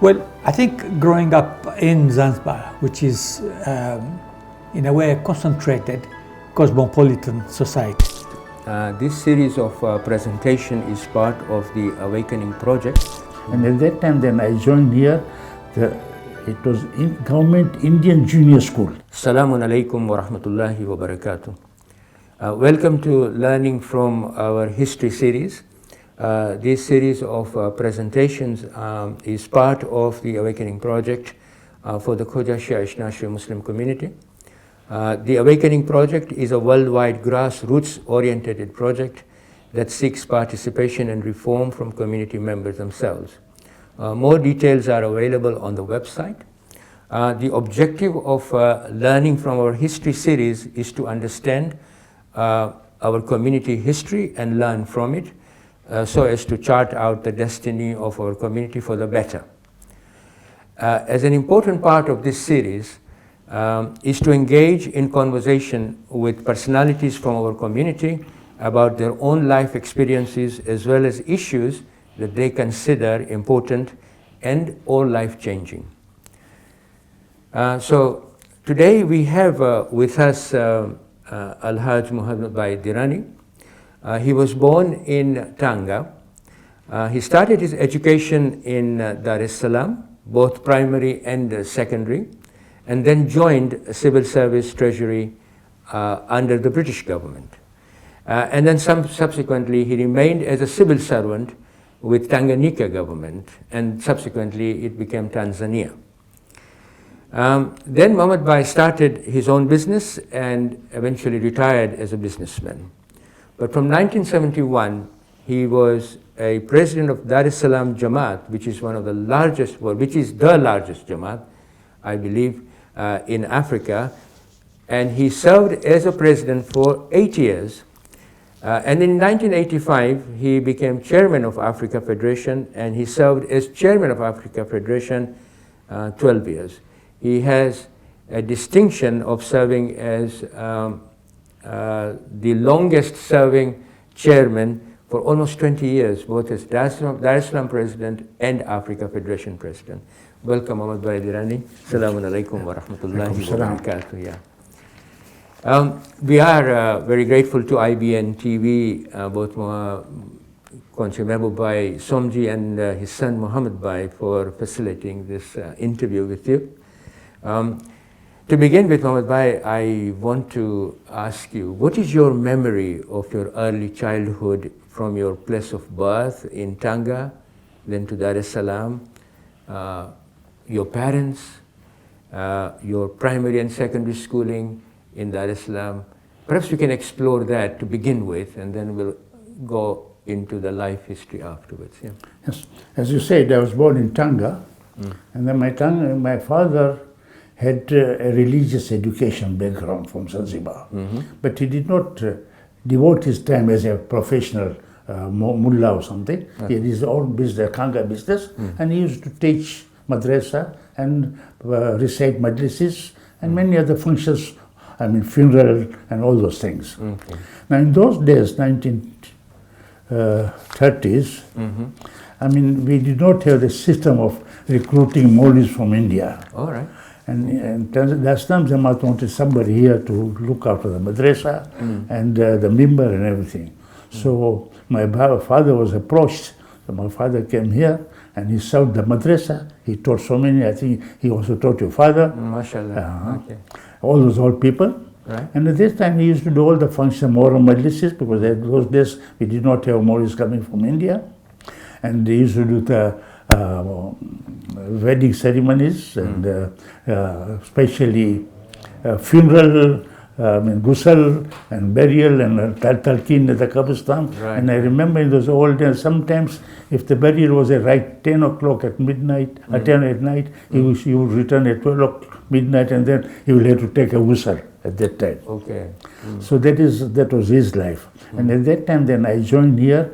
Well, I think growing up in Zanzibar, which is in a way a concentrated cosmopolitan society. This series of presentation is part of the Awakening Project. And at that time then I joined here, it was in Government Indian Junior School. Assalamu alaikum wa rahmatullahi wa barakatuh. Welcome to Learning from our History series. This series of presentations is part of the Awakening Project for the Khoja Shia Ishnashri Muslim community. The Awakening Project is a worldwide grassroots-oriented project that seeks participation and reform from community members themselves. More details are available on the website. The objective of Learning from our History series is to understand our community history and learn from it so as to chart out the destiny of our community for the better. As an important part of this series is to engage in conversation with personalities from our community about their own life experiences as well as issues that they consider important and or life-changing. So today we have with us Alhaj Mohamedbhai Dhirani. He was born in Tanga. He started his education in Dar es Salaam, both primary and secondary, and then joined civil service treasury under the British government. And then subsequently he remained as a civil servant with Tanganyika Government, and subsequently it became Tanzania. Then Mohammedbhai started his own business and eventually retired as a businessman. But from 1971, he was a president of Dar es Salaam Jamaat, which is one of the largest, well, which is the largest Jamaat, I believe, in Africa. And he served as a president for 8 years. And in 1985, he became chairman of Africa Federation, and he served as chairman of Africa Federation 12 years. He has a distinction of serving as the longest serving chairman for almost 20 years, both as Dar es Salaam president and Africa Federation president. Welcome, Mohammedbhai Dhirani. Assalamu alaikum wa rahmatullahi wa barakatuh. Yeah. We are very grateful to IBN TV, both Mohammedbhai Somji and his son Mohammedbhai for facilitating this interview with you. To begin with, Mohammedbhai, I want to ask you, what is your memory of your early childhood from your place of birth in Tanga, then to Dar es Salaam, your parents, your primary and secondary schooling in Dar es Salaam? Perhaps we can explore that to begin with, and then we'll go into the life history afterwards. Yeah. Yes, as you said, I was born in Tanga, and then my father had a religious education background from Zanzibar, but he did not devote his time as a professional mullah or something. He had his own business, Kanga business, and he used to teach madrasa and recite majlises and many other functions, I mean funeral and all those things. Okay. Now in those days, 1930s, I mean we did not have the system of recruiting Maulis from India. All right. And last time Jamaat wanted somebody here to look after the madrasa and the member and everything. So my father was approached. So my father came here and he served the madrasa. He taught so many. I think he also taught your father. MashaAllah. Okay. All those old people. Right. And at this time he used to do all the function moral majlises, because at those days we did not have Maulis coming from India. And they used to do the wedding ceremonies and especially funeral, ghusl and burial and talqeen at the Qabristan. Right. And I remember in those old days, sometimes if the burial was at right 10 o'clock at midnight, at 10 at night, he would return at 12 o'clock midnight, and then he will have to take a ghusl at that time. Okay. So that was his life. And at that time then I joined here.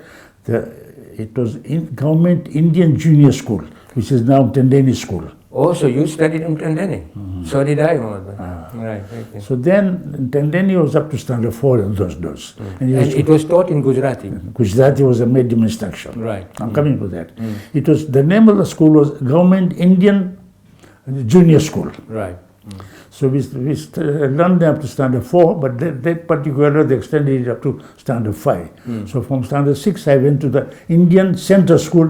It was in Government Indian Junior School, which is now Tanzania School. Oh, so you studied in Tanzania. So did I, Mohammedbhai. Right. Okay. So then Tanzania was up to standard 4 in those days. And it was taught in Gujarati. Gujarati was a medium instruction. Right. I'm coming to that. It was, the name of the school was Government Indian Junior School. Right. So we learned up to standard 4, but that particular year they extended it up to standard 5. So from standard 6 I went to the Indian Central School,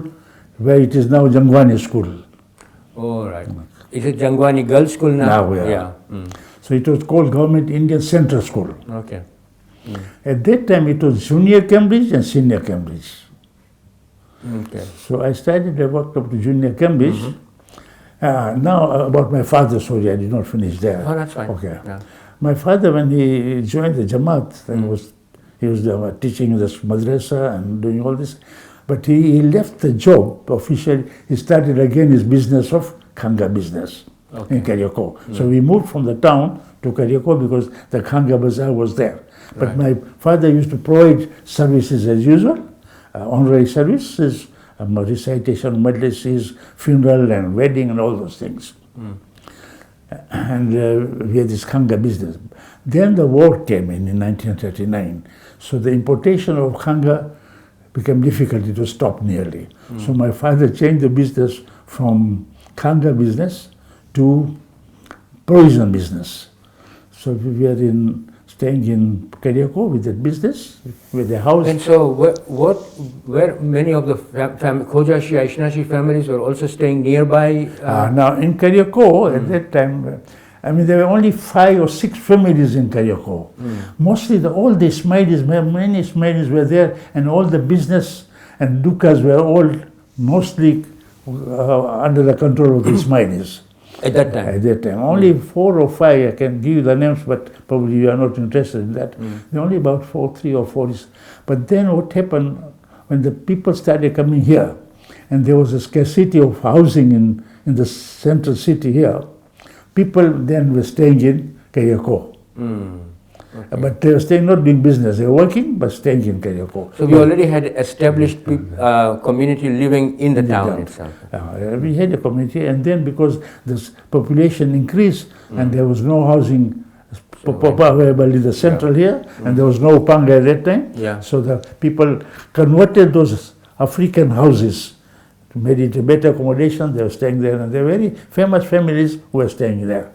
where it is now Jangwani School. Oh, right. Is it Jangwani Girls School now? Now, yeah. Yeah. So it was called Government Indian Central School. Okay. At that time it was Junior Cambridge and Senior Cambridge. Okay. So I started, I worked up to Junior Cambridge. Now about my father, sorry, I did not finish there. Oh, that's fine. Okay. Yeah. My father, when he joined the Jamaat, and he was teaching in the madrasa and doing all this, but he left the job officially. He started again his business of Kanga business in Kariako. So we moved from the town to Kariako because the Kanga bazaar was there. But my father used to provide services as usual, honorary services, recitation, majlises, funeral and wedding and all those things. And we had this Kanga business. Then the war came in 1939. So the importation of Kanga became difficult. It was stopped nearly. So my father changed the business from Kanga business to provision business. So we were staying in Kariako with that business, with the house. And so where many of the Khojashi, Aishnashi families were also staying nearby? Now in Kariako at that time, I mean there were only 5 or 6 families in Kariako. Mostly all the Ismailis, many Ismailis were there, and all the business and dukas were all mostly under the control of the Ismailis. At that time? At that time. Only 4 or 5, I can give you the names, but probably you are not interested in that. There are only about 3 or 4. But then what happened, when the people started coming here, and there was a scarcity of housing in the central city here, people then were staying in Kariako. Okay. But they were staying, not doing business, they were working, but staying in Kariako. So we already had established community living in the town itself. We had a community, and then because this population increased and there was no housing available in the central here, and there was no Panga at that time, so the people converted those African houses, made it a better accommodation. They were staying there, and there were very famous families who were staying there.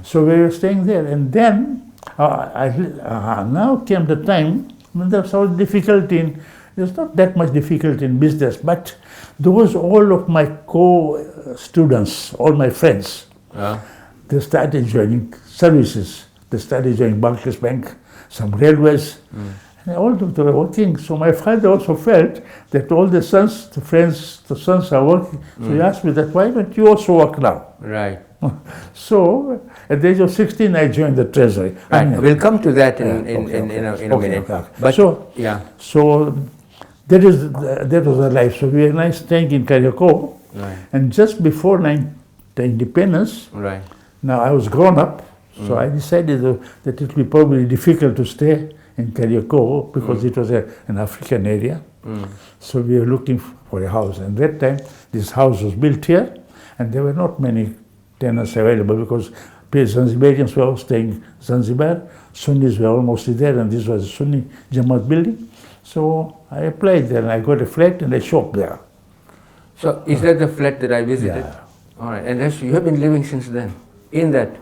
So we were staying there, and then now came the time when there was some difficulty there's not that much difficulty in business, but those all of my co-students, all my friends, they started joining services. They started joining Barclays Bank, some railways, and all of them were working. So my father also felt that all the sons, the sons are working. So he asked me that, why don't you also work now? Right. So at the age of 16, I joined the treasury. Right. We'll come to that in a minute. But so that was the life. So we were staying in Kariako, and just before the independence, now I was grown up, so I decided that it would be probably difficult to stay in Kariako because it was an African area. So we were looking for a house, and that time this house was built here, and there were not many tenants available because Zanzibarians were all staying in Zanzibar, Sunnis were almost there, and this was a Sunni Jamaat building. So I applied there, and I got a flat and a shop there. So is that the flat that I visited? Yeah. All right, and you have been living since then in that,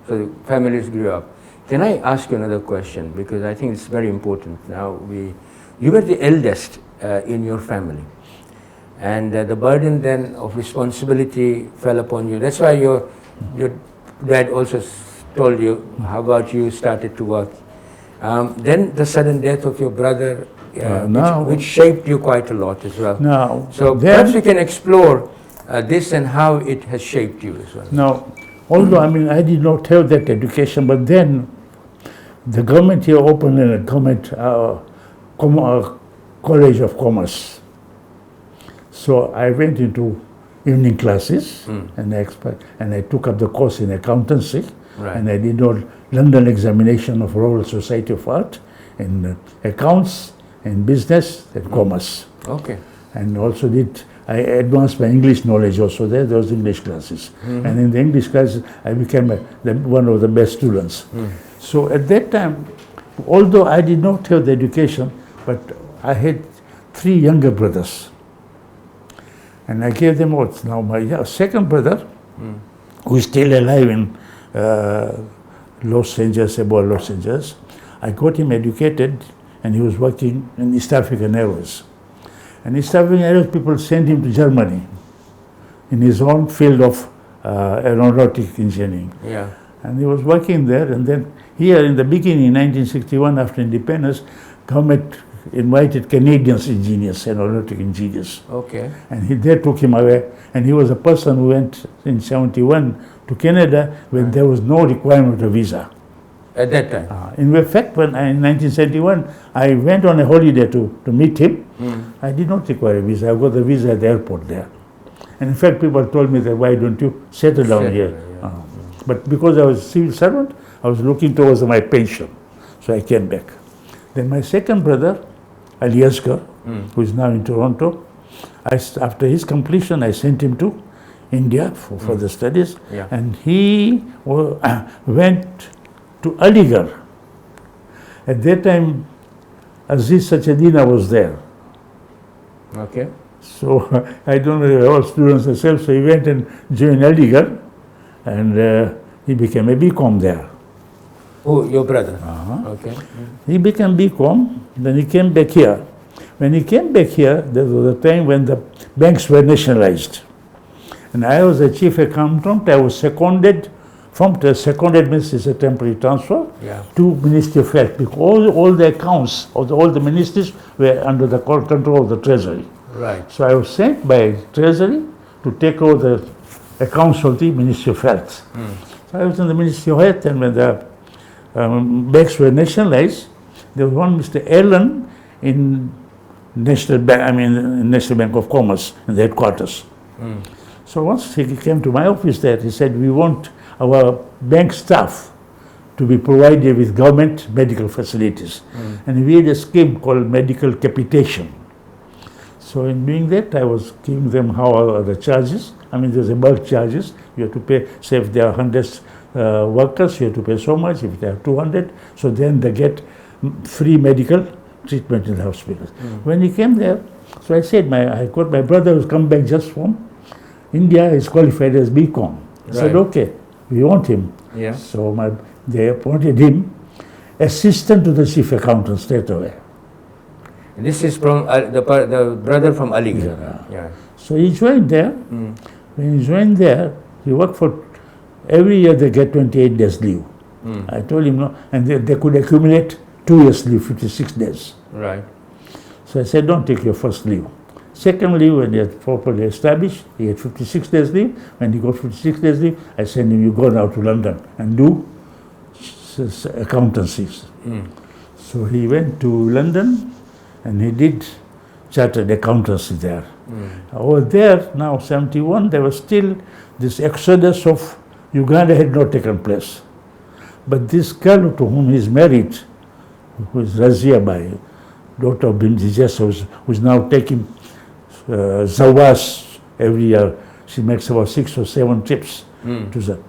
so the families grew up. Can I ask you another question, because I think it's very important. Now you were the eldest in your family, and the burden then of responsibility fell upon you. That's why your dad also told you how about you started to work. Then the sudden death of your brother, which shaped you quite a lot as well. So perhaps you can explore this and how it has shaped you as well. Now, although I did not have that education, but then the government here opened a government college of commerce. So I went into evening classes and I took up the course in accountancy, and I did all London examination of Royal Society of Art in accounts and business and commerce. Okay. And also did I advanced my English knowledge also there. There was English classes. And in the English classes, I became one of the best students. So at that time, although I did not have the education, but I had 3 younger brothers. And I gave them out. Now my second brother, who is still alive in Los Angeles, about Los Angeles, I got him educated, and he was working in East African Airways. And East African Airways people sent him to Germany in his own field of aeronautic engineering. Yeah. And he was working there, and then here in the beginning, in 1961, after independence, government invited Canadian engineers, aeronautic engineers. Okay. And they took him away. And he was a person who went in 71 to Canada when there was no requirement of visa. At that time? In fact, when in 1971, I went on a holiday to meet him. I did not require a visa. I got the visa at the airport there. And in fact, people told me that, why don't you settle down here? But because I was a civil servant, I was looking towards my pension. So I came back. Then my second brother, Alhaj, who is now in Toronto, after his completion, I sent him to India for the studies. Yeah. And he went to Aligarh. At that time, Aziz Sachadina was there. Okay. So I don't know, all students themselves, so he went and joined Aligarh, and he became a BCom there. Oh, your brother? Okay. He became BCom, then he came back here. When he came back here, there was a time when the banks were nationalized. And I was a chief accountant. I was seconded, seconded means it's a temporary transfer, to Ministry of Health, because all the accounts of all the ministries were under the control of the treasury. Right. So I was sent by treasury to take over the accounts of the Ministry of Health. So I was in the Ministry of Health, and when the banks were nationalized, there was one Mr. Allen in National Bank of Commerce in the headquarters. So once he came to my office there, he said, we want our bank staff to be provided with government medical facilities. And we had a scheme called medical capitation. So in doing that, I was giving them how are the charges. I mean, there's a bulk charges. You have to pay, say if there are 100 workers, you have to pay so much. If there are 200, so then they get free medical treatment in the hospitals. When he came there, so I said, I got my brother who's come back just from India, is qualified as BCom. I said, okay, we want him. Yeah. So they appointed him assistant to the chief accountant straight away. This is from the brother from Aligarh. Yeah. So he joined there. When he joined there, he worked for, every year they get 28 days leave. I told him no, and they could accumulate 2 years leave, 56 days. Right. So I said, don't take your first leave. Second leave, when he had properly established, he had 56 days leave. When he got 56 days leave, I sent him, you go now to London and do accountancies. So he went to London and he did chartered accountancy there. Over there, now 71, there was still this exodus of Uganda had not taken place. But this girl to whom he is married, who is Razia Bai, daughter of Bin Jijas, who is now taking Zawas every year. She makes about 6 or 7 trips to that.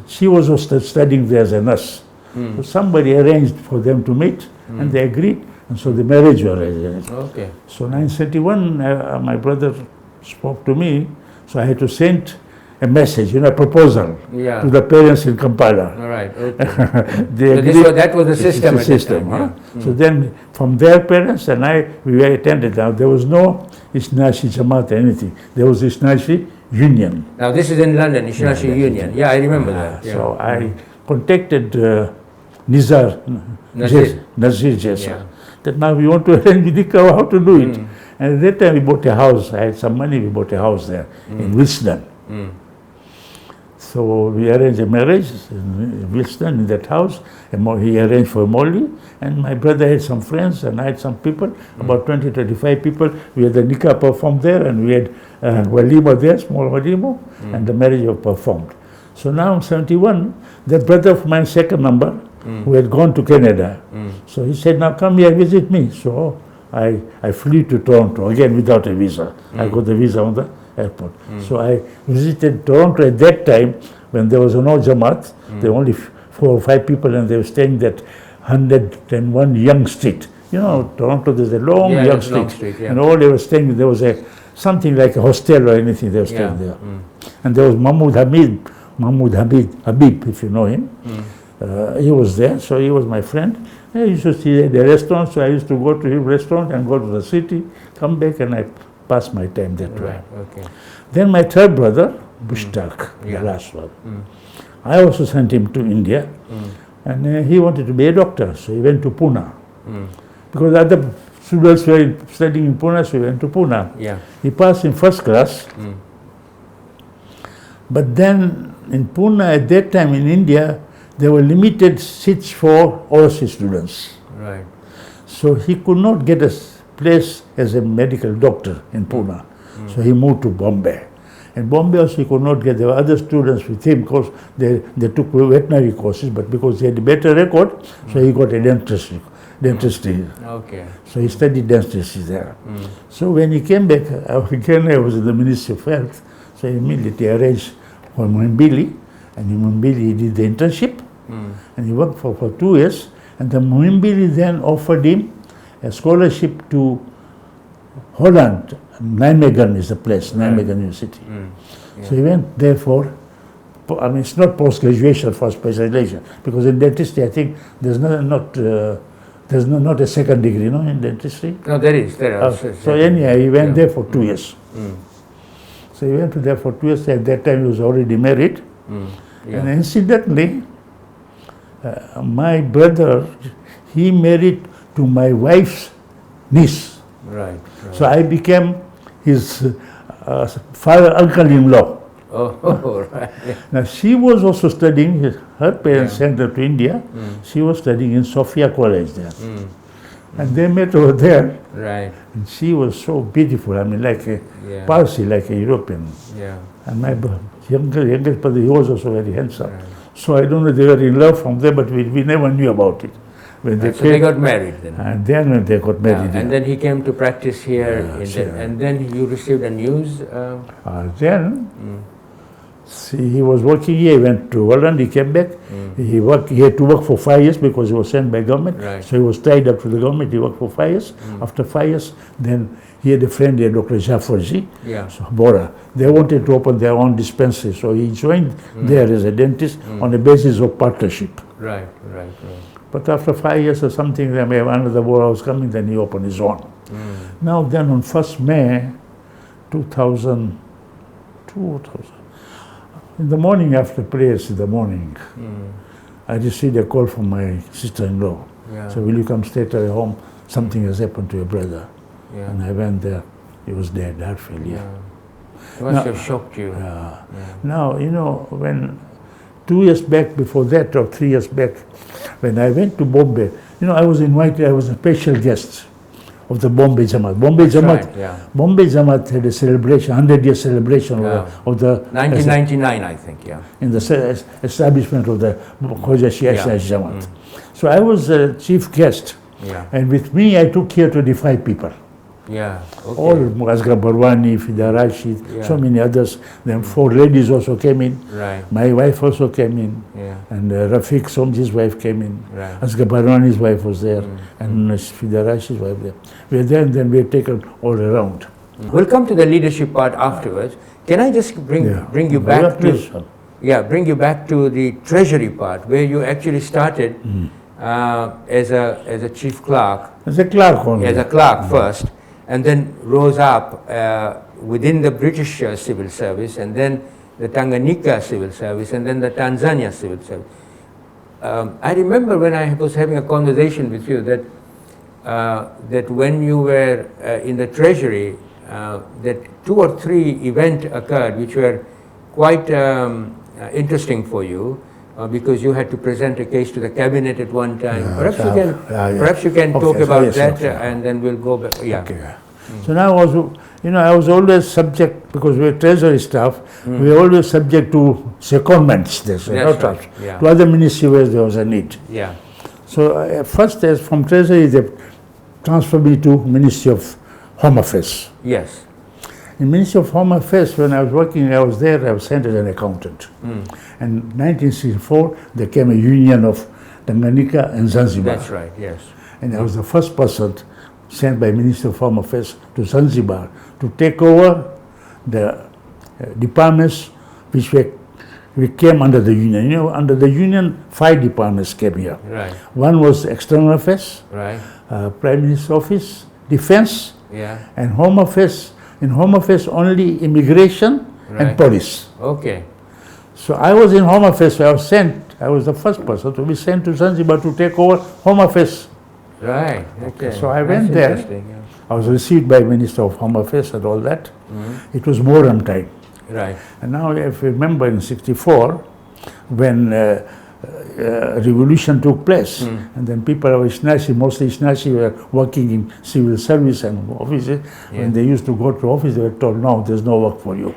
She was also studying there as a nurse. So somebody arranged for them to meet, and they agreed, and so the marriage was arranged. Okay. So 1971, my brother spoke to me, so I had to send a message, a proposal to the parents in Kampala. All right. Okay. So that was the system. So then, from their parents and we attended. Now there was no Isnashi Jamaat or anything. There was Isnashi Union. Now this is in London, Isnashi Union. Yeah, I remember that. Yeah. So I contacted Nazir Jessa. That now we want to arrange with how to do it. And at that time we bought a house. I had some money. We bought a house there in Wisden. So we arranged a marriage in Wilson in that house. He arranged for Molly, and my brother had some friends, and I had some people, about 20-25 people. We had the nikah performed there, and we had walima there, small walima, and the marriage was performed. So now in 71, that brother of mine, second number, who had gone to Canada, so he said, now come here, visit me. So I flew to Toronto, again without a visa. I got the visa on the airport. So I visited Toronto at that time when there was no Jamaat. There were only 4 or 5 people and they were staying that 101 Young Street. You know, Toronto, there's a long Young Street. And all they were staying, there was something like a hostel or anything, they were staying there. And there was Mahmoud Habib, if you know him. He was there, so he was my friend. I used to see the restaurant, so I used to go to his restaurant and go to the city, come back, and I passed my time that way. Okay. Then my third brother, Bushtaq, the last one. I also sent him to India, and he wanted to be a doctor, so he went to Pune. Because other students were studying in Pune, so he went to Pune. He passed in first class. But then in Pune, at that time in India, there were limited seats for overseas students. Right. So he could not get a place as a medical doctor in Pune. So he moved to Bombay. In Bombay also he could not get, there were other students with him because they took veterinary courses, but because he had a better record, so he got a dentistry. Okay. So he studied dentistry there. So when he came back, again I was in the Ministry of Health, so he immediately arranged for Muhimbili, and in Muhimbili he did the internship, and he worked for 2 years, and the Muhimbili then offered him a scholarship to Holland. Nijmegen is the place, Nijmegen University. So he went there for, I mean, it's not post-graduation, for specialization, because in dentistry I think there's not a second degree, no, in dentistry? No, there are. So anyhow, he went there for 2 years. So he went there for 2 years. At that time he was already married. And incidentally, my brother, he married to my wife's niece. Right. So I became his uncle-in-law. Oh, right. Now she was also studying, her parents sent her to India. She was studying in Sophia College there. And they met over there. Right. And she was so beautiful, I mean, like a Parsi, like a European. And my youngest brother, he was also very handsome. Right. So I don't know, they were in love from there, but we never knew about it. When they so they got married then? And then when they got married. And then he came to practice here, and then you received a news? See, he was working here, he went to Holland, he came back. He had to work for 5 years because he was sent by government. Right. So he was tied up to the government, he worked for 5 years. After 5 years, then he had a friend here, Dr. Jafarji, so Bora. They wanted to open their own dispensary, so he joined there as a dentist on the basis of partnership. Right. But after 5 years or something, then another Bora was coming, then he opened his own. Now then on 1st May 2002, in the morning after prayers in the morning, I received a call from my sister-in-law. So will you come straight away home? Something has happened to your brother. And I went there. He was dead, heart failure. It must have shocked you. Now, you know, when 2 years back before that, or 3 years back, when I went to Bombay, you know, I was invited, I was a special guest of the Bombay Jamaat. Bombay Jamaat had a celebration, 100-year celebration of the 1999, I think, in the establishment of the Khoja Jamaat. So I was a chief guest, and with me I took here 25 people. All Asghar Barwani, Fida Rashid, so many others. Then 4 ladies also came in. My wife also came in. And Rafiq Somji's wife came in. Asghar Barwani's wife was there. And Fida Rashid's wife there. We were there and then we were taken all around. We'll come to the leadership part afterwards. Can I just bring you back to bring you back to the treasury part, where you actually started as a chief clerk. As a clerk only. As a clerk first, and then rose up within the British civil service, and then the Tanganyika civil service, and then the Tanzania civil service. I remember when I was having a conversation with you that when you were in the treasury, that 2 or 3 events occurred which were quite interesting for you, because you had to present a case to the cabinet at one time. Perhaps you can talk about that, and then we'll go back. So now I was always subject, because we were treasury staff, we were always subject to secondments, to other ministries where there was a need. So first, as from treasury, they transferred me to Ministry of Home Affairs. Yes. In Ministry of Home Affairs, when I was working, I was there, I was sent as an accountant. And in 1964, there came a union of Tanganyika and Zanzibar. That's right, yes. And I was the first person sent by Minister of Home Affairs to Zanzibar to take over the departments which we came under the union. You know, under the union, 5 departments came here. Right. One was External Affairs, Right. Prime Minister's Office, Defense, Yeah. and Home Affairs. In Home Affairs, only Immigration Right. and Police. Okay. So I was in Home Affairs, so I was the first person to be sent to Zanzibar to take over Home Affairs. Right. Okay. So I That's went there. interesting, yeah. I was received by Minister of Home Affairs and all that. It was Muharram time. Right. And now if you remember in 64, when revolution took place, and then people were Isnashi, mostly Isnashi were working in civil service and offices. When they used to go to office, they were told, no, there's no work for you.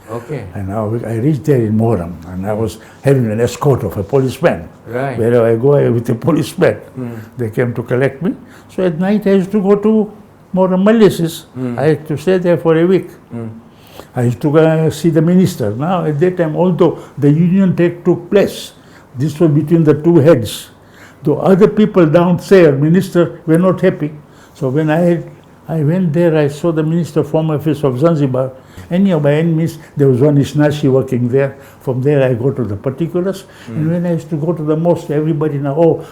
Okay. And now I reached there in Muharram, and I was having an escort of a policeman. Right. Wherever I go, I with a policeman. They came to collect me. So at night I used to go to Muharram Majlises. I had to stay there for a week. I used to go see the minister. Now at that time, although the union took place, this was between the two heads. The other people downstairs, minister, were not happy. So when I went there, I saw the Minister of Home Affairs of Zanzibar. Anyhow, by any means, there was one Isnashi working there. From there, I go to the particulars. And when I used to go to the mosque, everybody now,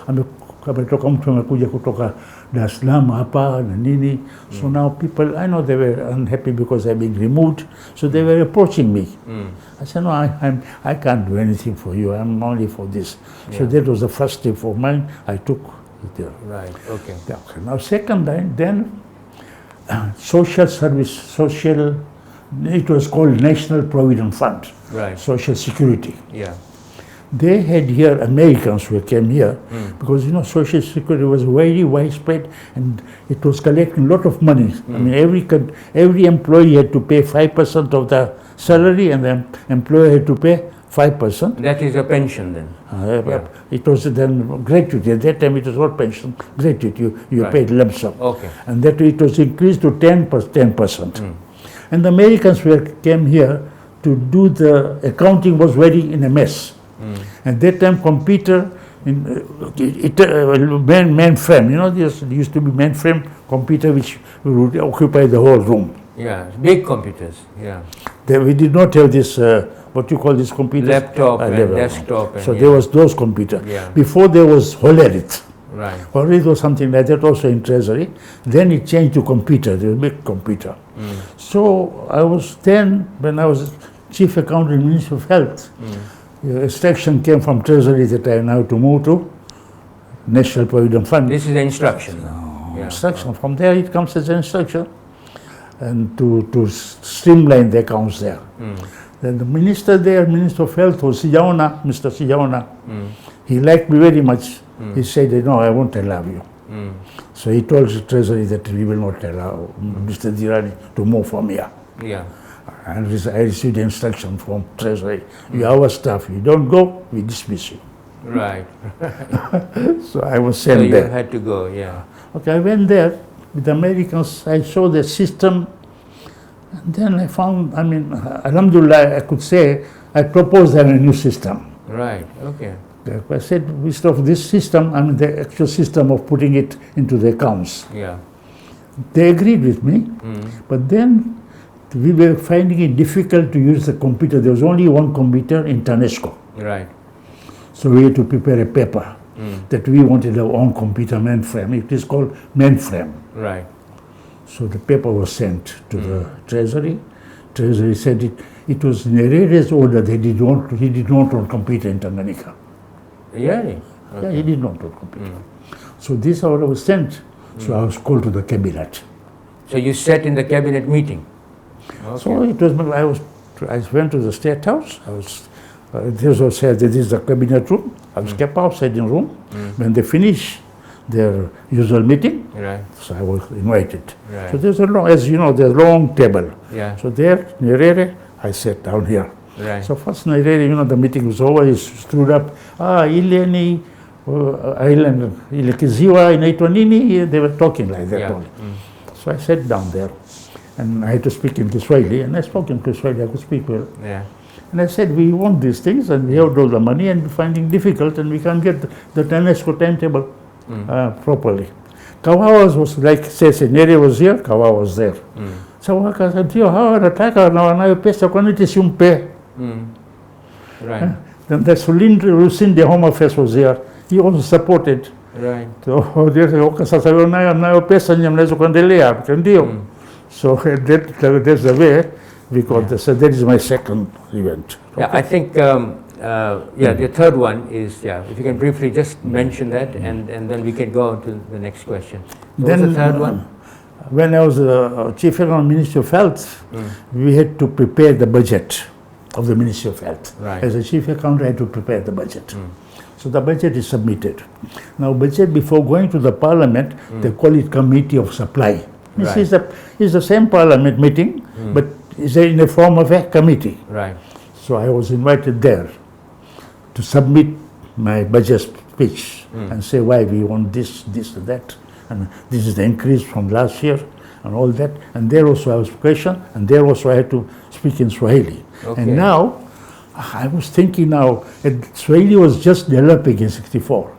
ametoka mtu amekuja kutoka Dar es Salaam hapa na nini. So now people, I know they were unhappy because I've been removed. So they were approaching me. I said, no, I can't do anything for you. I'm only for this. So that was the first step of mine. I took it there. Right. Okay. Yeah, okay. Now second time, then social service, it was called National Provident Fund. Right. Social Security. Yeah. They had here Americans who came here because Social Security was very widespread and it was collecting a lot of money. I mean, every employee had to pay 5% of the salary, and the employer had to pay 5%. That is a pension then. It was then gratuity. At that time, it was not pension, gratuity. You Right. paid lump sum. Okay. And that it was increased to 10%. And the Americans came here to do the accounting was very in a mess. At that time, computer, mainframe, there used to be mainframe computer which would occupy the whole room. Yeah. Big computers. Yeah. We did not have this, what you call this computer? Laptop and desktop. So there was those computers. Yeah. Before there was Holerith. Right. Holerith was something like that also in Treasury. Then it changed to computer, the big computer. So I was then, when I was Chief Accountant in Ministry of Health, instruction came from Treasury that I now to move to National Provident Fund. This is the instruction. Yeah. Instruction. From there it comes as an instruction, and to streamline the accounts there. Then the minister there, Minister of Health, was Sijaona, Mr. Sijaona. He liked me very much. He said, no, I won't allow you. So he told the Treasury that we will not allow Mr. Dhirani to move from here. Yeah. And I received the instruction from Treasury. You are our staff. You don't go, we dismiss you. Right. So I was So sent you there. had to go. Yeah. Okay, I went there with the Americans. I saw the system. And then I found, Alhamdulillah, I could say, I proposed them a new system. Right. Okay. I said, instead of this system, the actual system of putting it into the accounts. Yeah. They agreed with me, but then we were finding it difficult to use the computer. There was only one computer in TANESCO. Right. So we had to prepare a paper that we wanted our own computer mainframe. It is called mainframe. Right. So the paper was sent to the Treasury. Treasury said it was in Nerere's order that he did not want computer in Tanganyika. Really? Yeah, he did not want computer. So this order was sent. So I was called to the cabinet. So you sat in the cabinet meeting? Okay. So it was. I went to the State House. This was said that this is the cabinet room. I was kept outside in the room. When they finished their usual meeting, Right. so I was invited. Right. So there's a long, as you know, there's a long table. Yeah. So there, Nyerere, I sat down here. Right. So first Nyerere, the meeting was over. He stood up. Ileni island, ile kiziwa inaitwa nini, they were talking like that Yeah. only. So I sat down there and I had to speak in Kiswahili, and I spoke in Kiswahili, I could speak well. Yeah. And I said, we want these things and we have all the money and we're finding difficult and we can't get the UNESCO timetable properly. Kawawa was like, say, Nyerere was here, Kawawa was there. So waka said, "Tio, hawa wanataka na wanayo pesa, kwa nini simpe?" Right. Then the Lusinde Home Affairs was here. He also supported. Right. So sasa nayo pesa nyinyi mnaweza kuendelea, ndio. So that's the way we got this. So that is my second event. Yeah, I think the third one is, if you can briefly just mention that, and then we can go on to the next question. So Then what's the third one? When I was Chief Economic Minister of Health, we had to prepare the budget of the Ministry of Health. Right. As a Chief Accountant, I had to prepare the budget. So the budget is submitted. Now, budget before going to the Parliament, they call it Committee of Supply. This is the same Parliament meeting, but it's in the form of a committee. Right. So I was invited there to submit my budget speech and say why we want this, this, and that. And this is the increase from last year and all that. And there also I was questioned, and there also I had to speak in Swahili. Okay. And now, I was thinking now, Swahili was just developing in 64.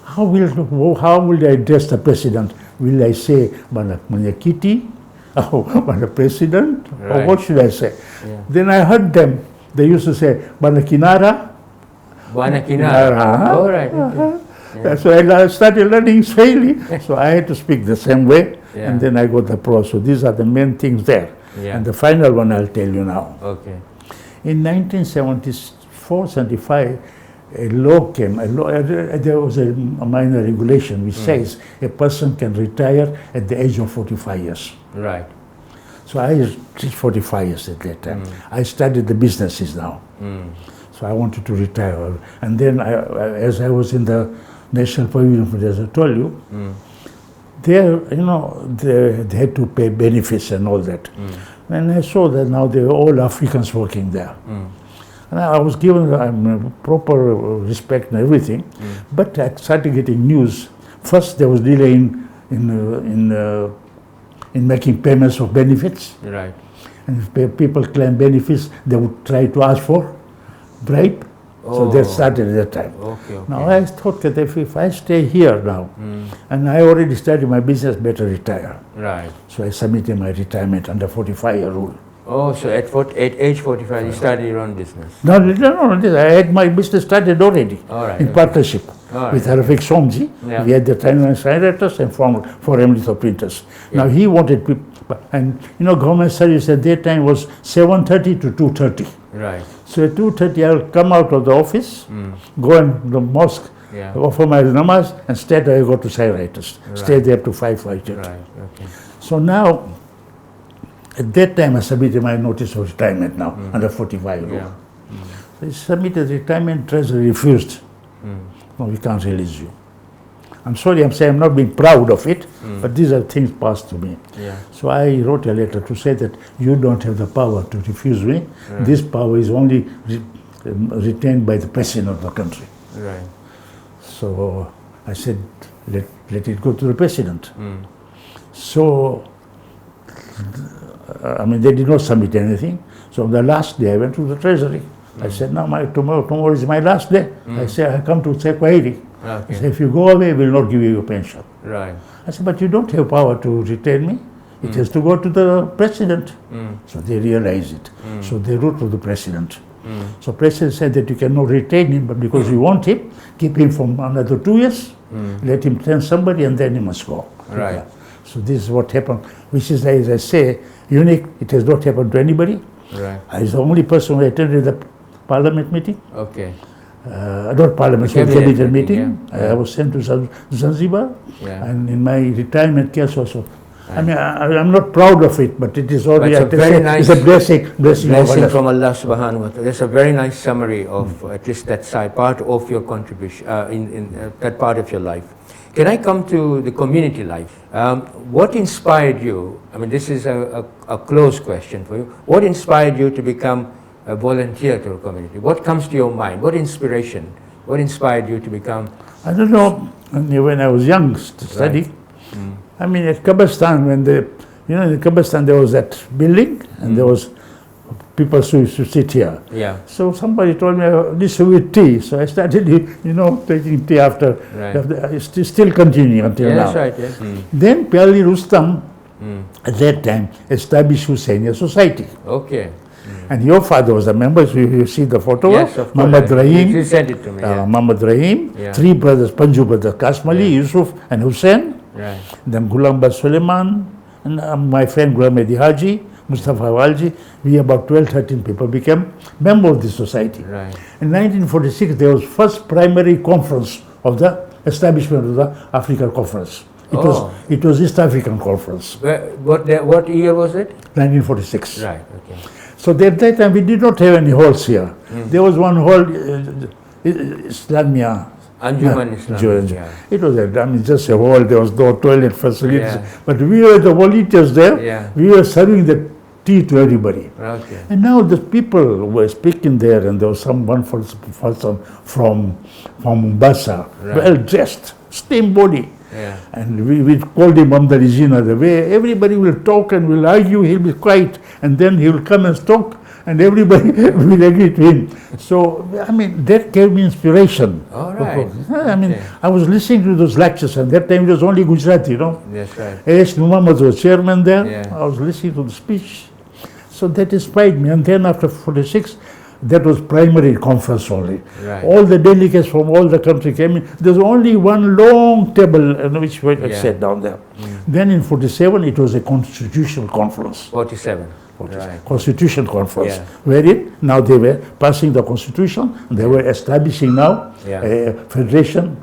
How will I address the president? Will I say, Bana Mwenyekiti, or Bana President, or what should I say? Yeah. Then I heard them, they used to say, Bana Kinara. Bwana Kinara. All right. Okay. Yeah. So I started learning Swahili, so I had to speak the same way, and then I got the pro. So these are the main things there. Yeah. And the final one I'll tell you now. Okay. In 1974-75, a law came, there was a minor regulation which says a person can retire at the age of 45 years. Right. So I reached 45 years at that time. I started the businesses now. So I wanted to retire. And then as I was in the National Pavilion, as I told you, there, they had to pay benefits and all that. And I saw that now they were all Africans working there. And I was given proper respect and everything, but I started getting news. First, there was delay in making payments of benefits. Right. And if people claim benefits, they would try to ask for bribe. So that started at that time. Okay. Now I thought that if I stay here now, and I already started my business, better retire. Right. So I submitted my retirement under 45-year rule. Oh, so at age 45, you started your own business. No, I had my business started already. All right. In partnership with Rafik Somji. Yeah. We had the Tanzanian writers and foreign lithoprinters. Now he wanted people, and government service at that time was 7:30 to 2:30. Right. So at 2:30 I'll come out of the office, go in the mosque, offer my namaz, and stay there. I go to Sai writers. Stay there up to 5:30. Right. Okay. So now, at that time I submitted my notice of retirement now, under 45 rule. Yeah. I submitted retirement, treasury refused. No, we can't release you. I'm sorry, I'm saying I'm not being proud of it, but these are things passed to me. Yeah. So I wrote a letter to say that you don't have the power to refuse me. This power is only retained by the president of the country. Right. So I said, let it go to the president. So, they did not submit anything. So on the last day, I went to the treasury. I said, no, tomorrow is my last day. I said, I come to say Kwaheri. Okay. I said, if you go away, we'll not give you your pension. Right. I said, but you don't have power to retain me. It has to go to the president. So they realized it. So they wrote to the president. So president said that you cannot retain him, but because you want him, keep him for another 2 years, let him train somebody, and then he must go. Right. So this is what happened, which is, as I say, unique. It has not happened to anybody. Right. I was the only person who attended the parliament meeting. Okay. Not parliament, so cabinet meeting. Yeah. I was sent to Zanzibar, and in my retirement case also. I'm not proud of it, but it is already, it's a blessing from Allah subhanahu wa ta'ala. That's a very nice summary of at least that side, part of your contribution, in that part of your life. Can I come to the community life? What inspired you? This is a close question for you. What inspired you to become a volunteer to a community? What comes to your mind? What inspiration? What inspired you to become I don't know, when I was young studying, I mean, at Kabastan, when in Kabastan there was that building and there was people who used to sit here. Yeah. So somebody told me, this with tea. So I started, taking tea after. It's still continuing until now. That's right, yes. Then Pyali Rustam, at that time, established Hussainia Society. Okay. And your father was a member, so you see the photo. Yes, of course. Muhammad Rahim. You sent it to me. Muhammad Rahim, three brothers, Panju brothers, Kasmali, Yusuf and Hussein. Right. Then Ghulam Bas Suleiman, and my friend Ghulam Mehdi Haji, Mustafa Walji. We about 12, 13 people became members of the society. Right. In 1946, there was first primary conference of the establishment of the African Conference. It was East African Conference. What year was it? 1946. Right, okay. So at that time we did not have any halls here. There was one hall, Islamia. Anjuman Islam. Yeah. It was just a hall, there was no toilet facilities. Yeah. But we were the volunteers there. Yeah. We were serving the tea to everybody. Okay. And now the people were speaking there, and there was some one person from Mombasa, well dressed, same body. Yeah. And we called him Amdarizina, the way everybody will talk and will argue, he'll be quiet, and then he will come and talk, and everybody will agree to him. So, I mean, that gave me inspiration. All right. I mean, I was listening to those lectures, and that time it was only Gujarati, That's right. A.S. Muhammad was chairman there. Yeah. I was listening to the speech. So that inspired me. And then after 46, that was primary conference only. Right. All the delegates from all the country came in. There's only one long table in which we sat down there. Then in 47, it was a constitutional conference. 47. Right. Constitution conference, wherein now they were passing the constitution, they were establishing now a federation.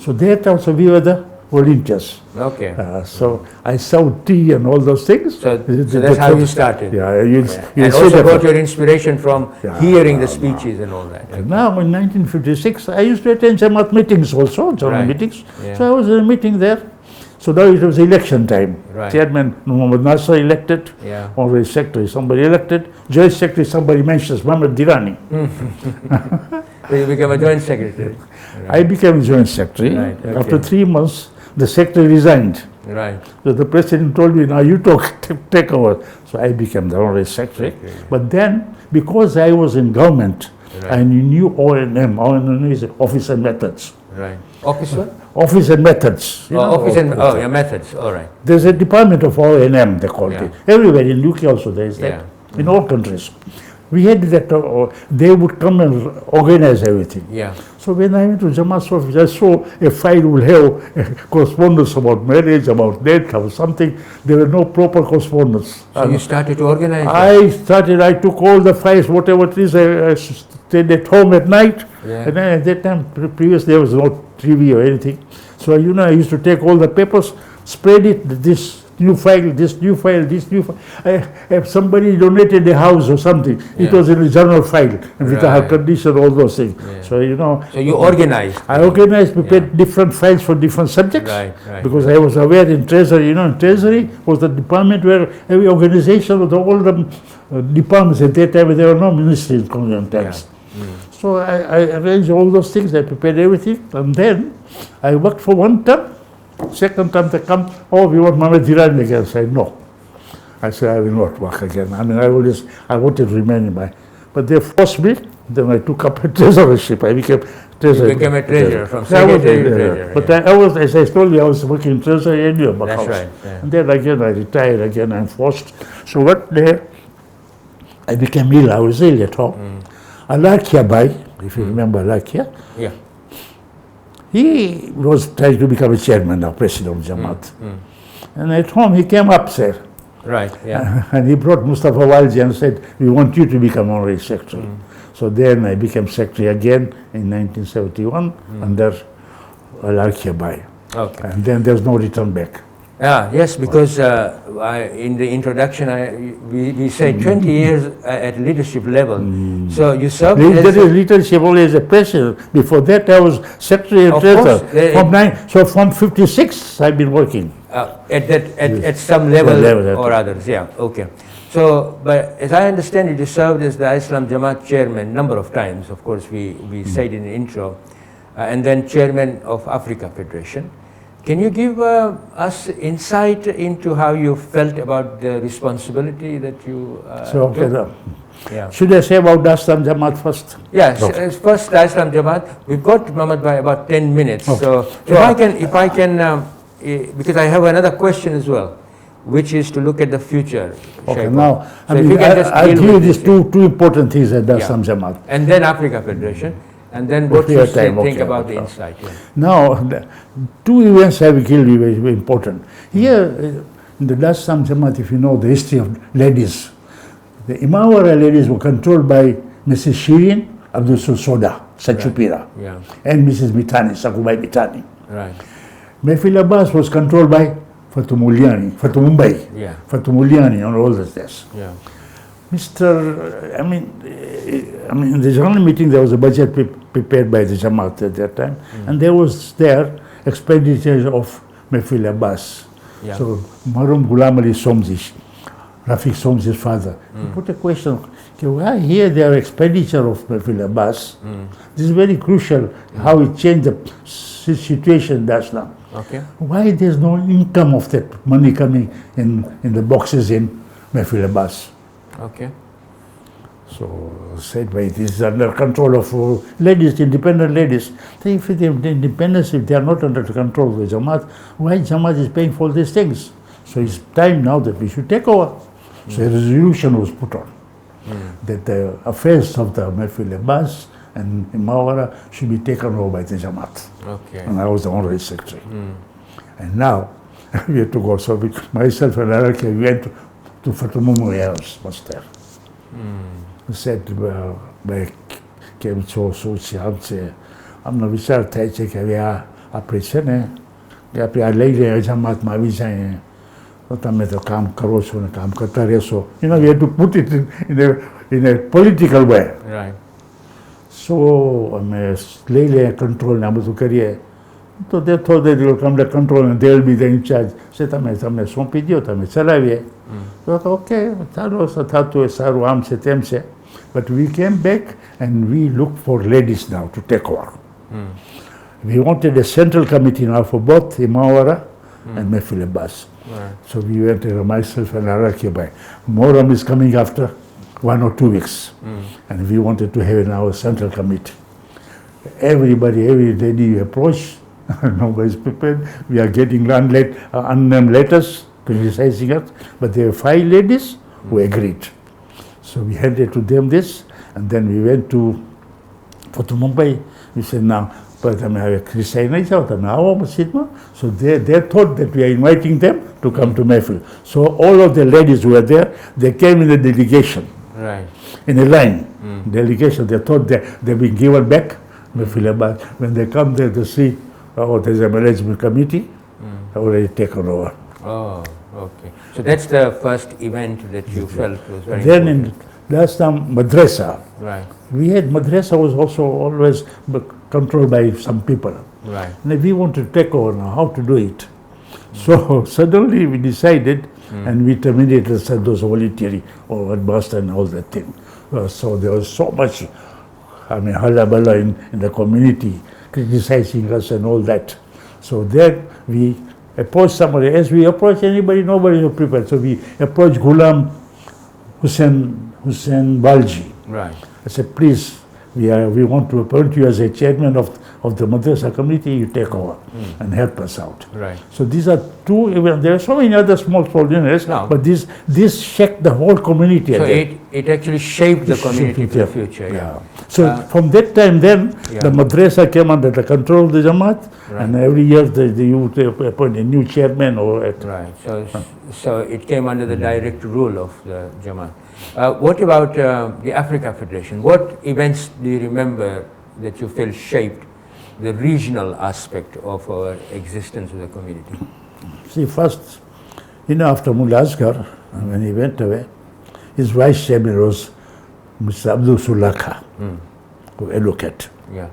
So that also we were the volunteers. Okay. So I served tea and all those things. So that's how you started. Yeah, and also got your inspiration from hearing the speeches and all that. And now in 1956, I used to attend Jamaat meetings also, Jamaat meetings. Yeah. So I was in a meeting there. So now it was election time. Right. Chairman Muhammad Nasser elected, honorary secretary somebody elected, joint secretary somebody mentions Mohammed Dhirani. So you became a joint secretary. I became joint secretary. Right, okay. After 3 months, the secretary resigned. Right. So the president told me, now you take over. So I became the honorary secretary. But then, because I was in government, I knew O&M. O&M is Office and Methods. Right. Officer? Office and Methods. Office and methods. All right. There's a department of O&M, they call it. Everywhere in UK also there is that. In all countries. We had that, they would come and organize everything. Yeah. So when I went to Jamaat's office, I saw a file will have correspondence about marriage, about death, about something. There were no proper correspondence. So you started to organize I took all the files, whatever it is, I stayed at home at night. Yeah. And then at that time, previous there was no TV or anything. So, I used to take all the papers, spread it, this new file, this new file, this new file. If somebody donated a house or something, it was in a journal file with the condition, all those things. Yeah. So, So you organized? I organized, prepared different files for different subjects. Right. Because I was aware in treasury, treasury was the department where every organization with all the departments at that time, there were no ministries in tax. So I arranged all those things, I prepared everything, and then I worked for one term. Second time they come, we want Mohammed Dhirani again. I said, no. I said, I will not work again. I mean, I wanted to remain in my, but they forced me. Then I took up a treasurership. I became treasurer. You became a treasurer, from secretary to treasurer. But I was, as I told you, I was working in treasury and your That's house. right. Yeah. And then again I retired again, I'm forced. So what day, I became ill. I was ill at home. Alhaj Mohamedbhai, if you remember Alhaj, yeah. He was trying to become a chairman now, president of Jamaat. And at home he came up, sir. Right, yeah. And he brought Mustafa Walji and said, we want you to become honorary secretary. So then I became secretary again in 1971 under Alhaj Mohamedbhai. Okay. And then there's no return back. Yes, because in the introduction we say 20 years at leadership level. So you served as leadership only as a president. Before that I was secretary and treasurer. So from 56 I've been working. At some level or others, yeah, okay. So, but as I understand it, you served as the Islam Jamaat chairman number of times. Of course, we said in the intro. and then chairman of Africa Federation. Can you give us insight into how you felt about the responsibility that you took? Yeah. Should I say about Dastam Jamaat first? Yes, first Dastam Jamaat. We've got Mohammedbhai about 10 minutes. Okay. So if I can, because I have another question as well, which is to look at the future. Okay, now, so I'll give you these two important things at Dastam Jamaat. And then Africa Federation, and then what you think about the insight. Yeah. Now, two events have killed you very important. Here, in the Dastam Jamaat, if you know the history of ladies, the Imawara ladies were controlled by Mrs. Shirin Abdul Soda Sachupira, and Mrs. Mitani, Sakubai Mitani. Right. Mehfil Abbas was controlled by Fatumulliani, Fatumulliani on all the steps. Yeah. In the general meeting there was a budget prepared by the Jamaat at that time, and there was expenditure of Mehfil Abbas. Yeah. So Marum Ghulam Ali Somzi, Rafiq Somzi's father, he put a question, why here there are expenditure of Mehfil Abbas? This is very crucial, how it changed the situation in Daslam. Okay. Why there's no income of that money coming in the boxes in Mehfil Abbas? Okay. So said by it is under control of ladies, independent ladies. If they have independence, if they are not under the control of the Jamaat, why Jamaat is paying for these things? So it's time now that we should take over. So a resolution was put on that the affairs of the Mehfil Abbas and Imawara should be taken over by the Jamaat. Okay. And I was the honorary secretary. And now we had to go. So myself and Araki, we went to Fatumumu house, was there. He said, કેમ છો શું છે આમ છે અમને વિચાર થાય છે કે હવે આપણે છે ને કે આપણે આ લઈ લઈએ જમાતમાં આવી જાય તો તમે તો કામ કરો છો ને કામ કરતા રહેશો. You know, we had to put it in a political way. Right. So અમે લઈ લઈએ કંટ્રોલ ને આ બધું કરીએ તો they thought that they will come to control and they will be the in charge. So તમે સોંપી દો તમે ચલાવીએ. તો ઓકે ચાલો થતું હોય સારું આમ છે તેમ છે. But we came back and we looked for ladies now to take over. We wanted a central committee now for both Imawara and Mehfil Abbas. Right. So we went, myself and Araki by. Moram is coming after 1 or 2 weeks. And we wanted to have now a central committee. Every lady approached, nobody's prepared. We are getting unnamed letters criticizing us, but there were 5 ladies who agreed. So we handed to them this, and then we went to Mumbai. We said, now, but I have criticized now. So they thought that we are inviting them to come to Mehfil. So all of the ladies who were there, they came in a delegation. Right. In a line. Delegation. They thought they've been given back Mehfil Abbas. When they come there to see, there's a management committee already taken over. Oh, okay. So that's the first event that you felt was very then important. In last time, Madrasa. Right. We had Madrasa was also always controlled by some people. Right. And we want to take over now, how to do it. So suddenly we decided and we terminated those voluntary or advanced and all that thing. So there was so much, hullaballah in the community, criticizing us and all that. So then we approached somebody. As we approach anybody, nobody was prepared. So we approached Ghulam Hussain Balji. Right. I said, please, we want to appoint you as a chairman of the Madrasa committee. You take over and help us out. Right. So these are 2 events. There are so many other small units, but this shaped the whole community. So it actually shaped the community for the future. Yeah. So from that time then, the Madrasa came under the control of the Jamaat, and every year you would appoint a new chairman Right. So it came under the direct rule of the Jamaat. What about the Africa Federation? What events do you remember that you feel shaped the regional aspect of our existence as a community? See, first, after Mullah Asghar, when he went away, his vice chairman was Mr. Abdul Sulaka, who advocate. Yeah.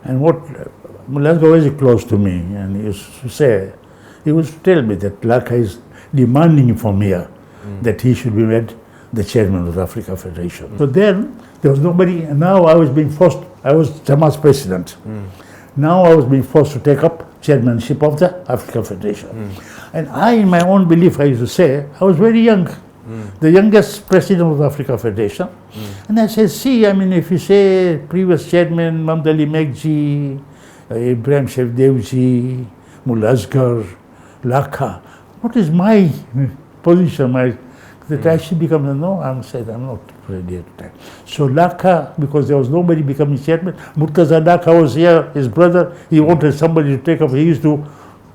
And what Mullah Asghar was very close to me, and he used to say, he would tell me that Laka is demanding from here that he should be made the chairman of the Africa Federation. So then, there was nobody, and now I was being forced, I was Jamaat's president. Now I was being forced to take up chairmanship of the African Federation. And I, in my own belief, I used to say, I was very young, the youngest president of the African Federation. And I said, see, I mean, if you say previous chairman, Mohammedbhai Dhirani, Ibrahim Shevdevji, Mullah Asghar, Lakha, what is my position, that I should become, no, I said, I'm not ready at the time. So Lakha, because there was nobody becoming chairman, Murtaza Lakha was here, his brother, he wanted somebody to take over, he used to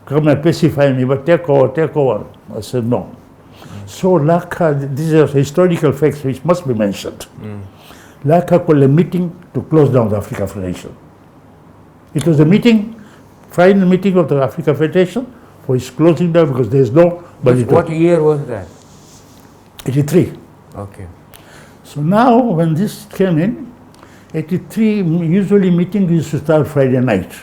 come and pacify me, but take over. I said, no. So Lakha, these are historical facts which must be mentioned. Lakha called a meeting to close down the African Federation. It was a meeting, final meeting of the African Federation for its closing down because there is no budget. What year was that? 83. Okay. So now when this came in, 83, usually meeting used to start Friday night.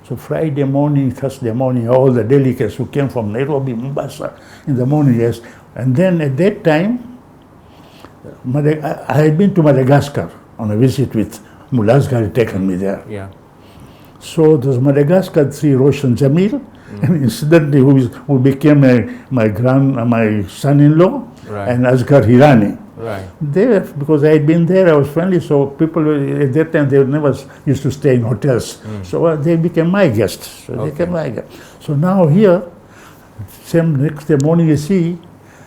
So Friday morning, Thursday morning, all the delegates who came from Nairobi, Mombasa in the morning, yes. And then at that time, I had been to Madagascar on a visit with Mullah Asghar had taken me there. Yeah. So there was Madagascar, three Roshan Jamil, and incidentally who became my son-in-law, right. and Asghar Dhirani. Right. There, because I had been there, I was friendly, so people at that time, they never used to stay in hotels. So they became my guests. So they became my guests. So now here, same next day morning, you see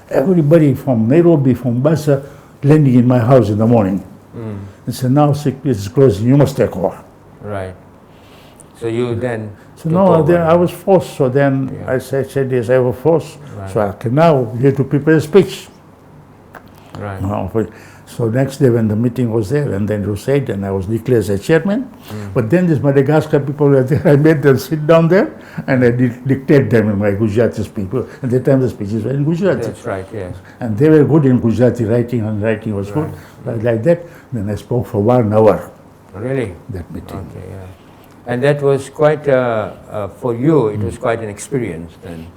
everybody from Nairobi, from Mombasa, landing in my house in the morning. And so now it's closing, you must take over. Right. So you then... So now then I was forced, so then I said yes, I was forced. Right. So I can now get to prepare a speech. Right. So next day when the meeting was there, and then reside, and I was declared as a chairman. But then these Madagascar people were there, I made them sit down there, and I dictate them in my Gujarati speech. At that time the speeches were in Gujarati. That's right, yes. And they were good in Gujarati, writing was good. Like that, then I spoke for 1 hour. Really? That meeting. Okay, yeah. And that was quite, for you, it was quite an experience then.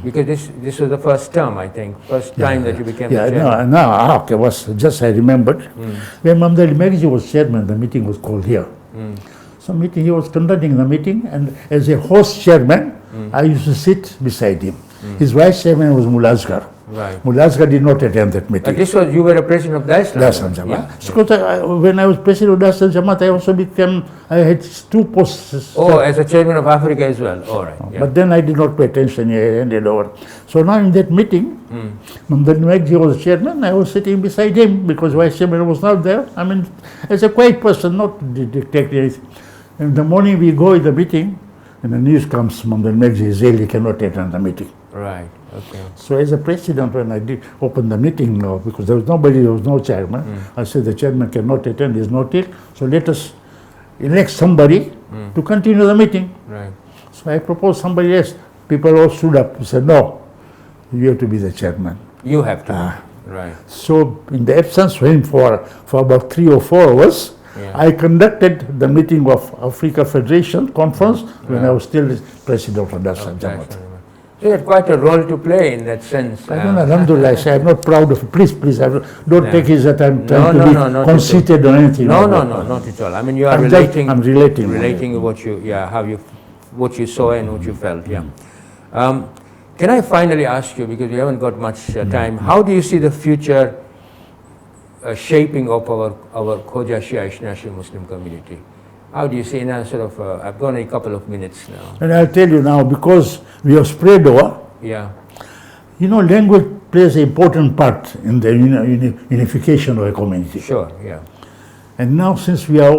Because this was the first term, I think, first time that you became the chairman. Okay, I remembered. When Mohammedbhai Dhirani was chairman, the meeting was called here. So he was conducting the meeting, and as a host chairman, I used to sit beside him. His vice chairman was Mullah Asghar. Right. Mullah Asghar did not attend that meeting. But you were a president of Dar Jamaat. Yeah. Because when I was president of Dar Jamaat, I also I had 2 posts. Oh, as a chairman of Africa as well. All right. Yeah. But then I did not pay attention, I handed over. So now in that meeting, Mohammedbhai Dhirani was chairman, I was sitting beside him because vice chairman was not there. I mean, as a quiet person, not dictating. In the morning we go in the meeting, and the news comes, Mohammedbhai Dhirani cannot attend the meeting. Right. Okay. So as a president, when I did open the meeting now, because there was no chairman, I said the chairman cannot attend, he's not ill, so let us elect somebody to continue the meeting. Right. So I proposed somebody else. People all stood up and said, no, you have to be the chairman. You have to. Right. So in the absence of him for about 3 or 4 hours, I conducted the meeting of Africa Federation Conference when I was still president of Dar Jamaat. So you had quite a role to play in that sense. I don't know, alhamdulillah, I'm not proud of it. Please, don't take it that I'm trying to be conceited or anything. No, not at all. I mean, you are I'm relating what you saw and what you felt, yeah. Can I finally ask you, because we haven't got much time, how do you see the future shaping of our Khoja Shia national Muslim community? How do you see now, I've gone a couple of minutes now. And I'll tell you now, because we have spread over, language plays an important part in the unification of a community. Sure, yeah. And now since we have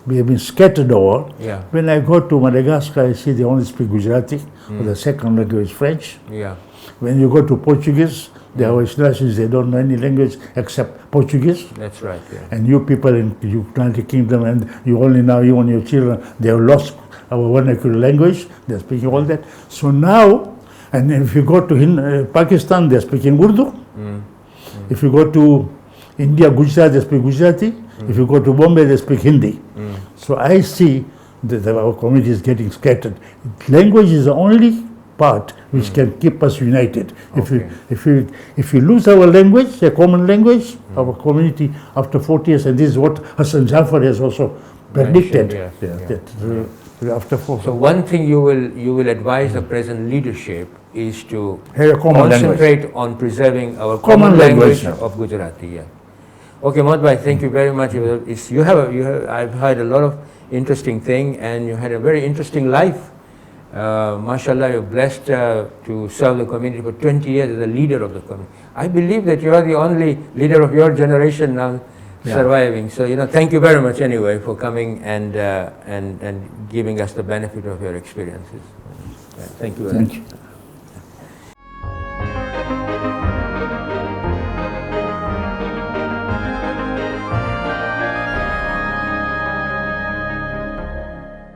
been scattered over, when I go to Madagascar, I see they only speak Gujarati, or the second language is French. Yeah. When you go to Portuguese, they don't know any language except Portuguese. That's right, yeah. And you people in the United Kingdom, and you and your children, they have lost our vernacular language. They're speaking all that. So now, and if you go to Pakistan, they're speaking Urdu. If you go to India, Gujarat, they speak Gujarati. If you go to Bombay, they speak Hindi. So I see that our community is getting scattered. Language is the only part which can keep us united. If we lose our language, a common language, our community after 40 years, and this is what Hassan Jafar has also predicted. After 4. So one thing you will advise the present leadership is to Have a common concentrate on preserving our Common common language language. of Gujarati. Yeah. Okay, Mohammedbhai, thank you very much. I've heard a lot of interesting thing, and you had a very interesting life. Mashallah, you're blessed to serve the community for 20 years as a leader of the community. I believe that you are the only leader of your generation now surviving. So, thank you very much anyway for coming and giving us the benefit of your experiences. Thank you very much. Thank you.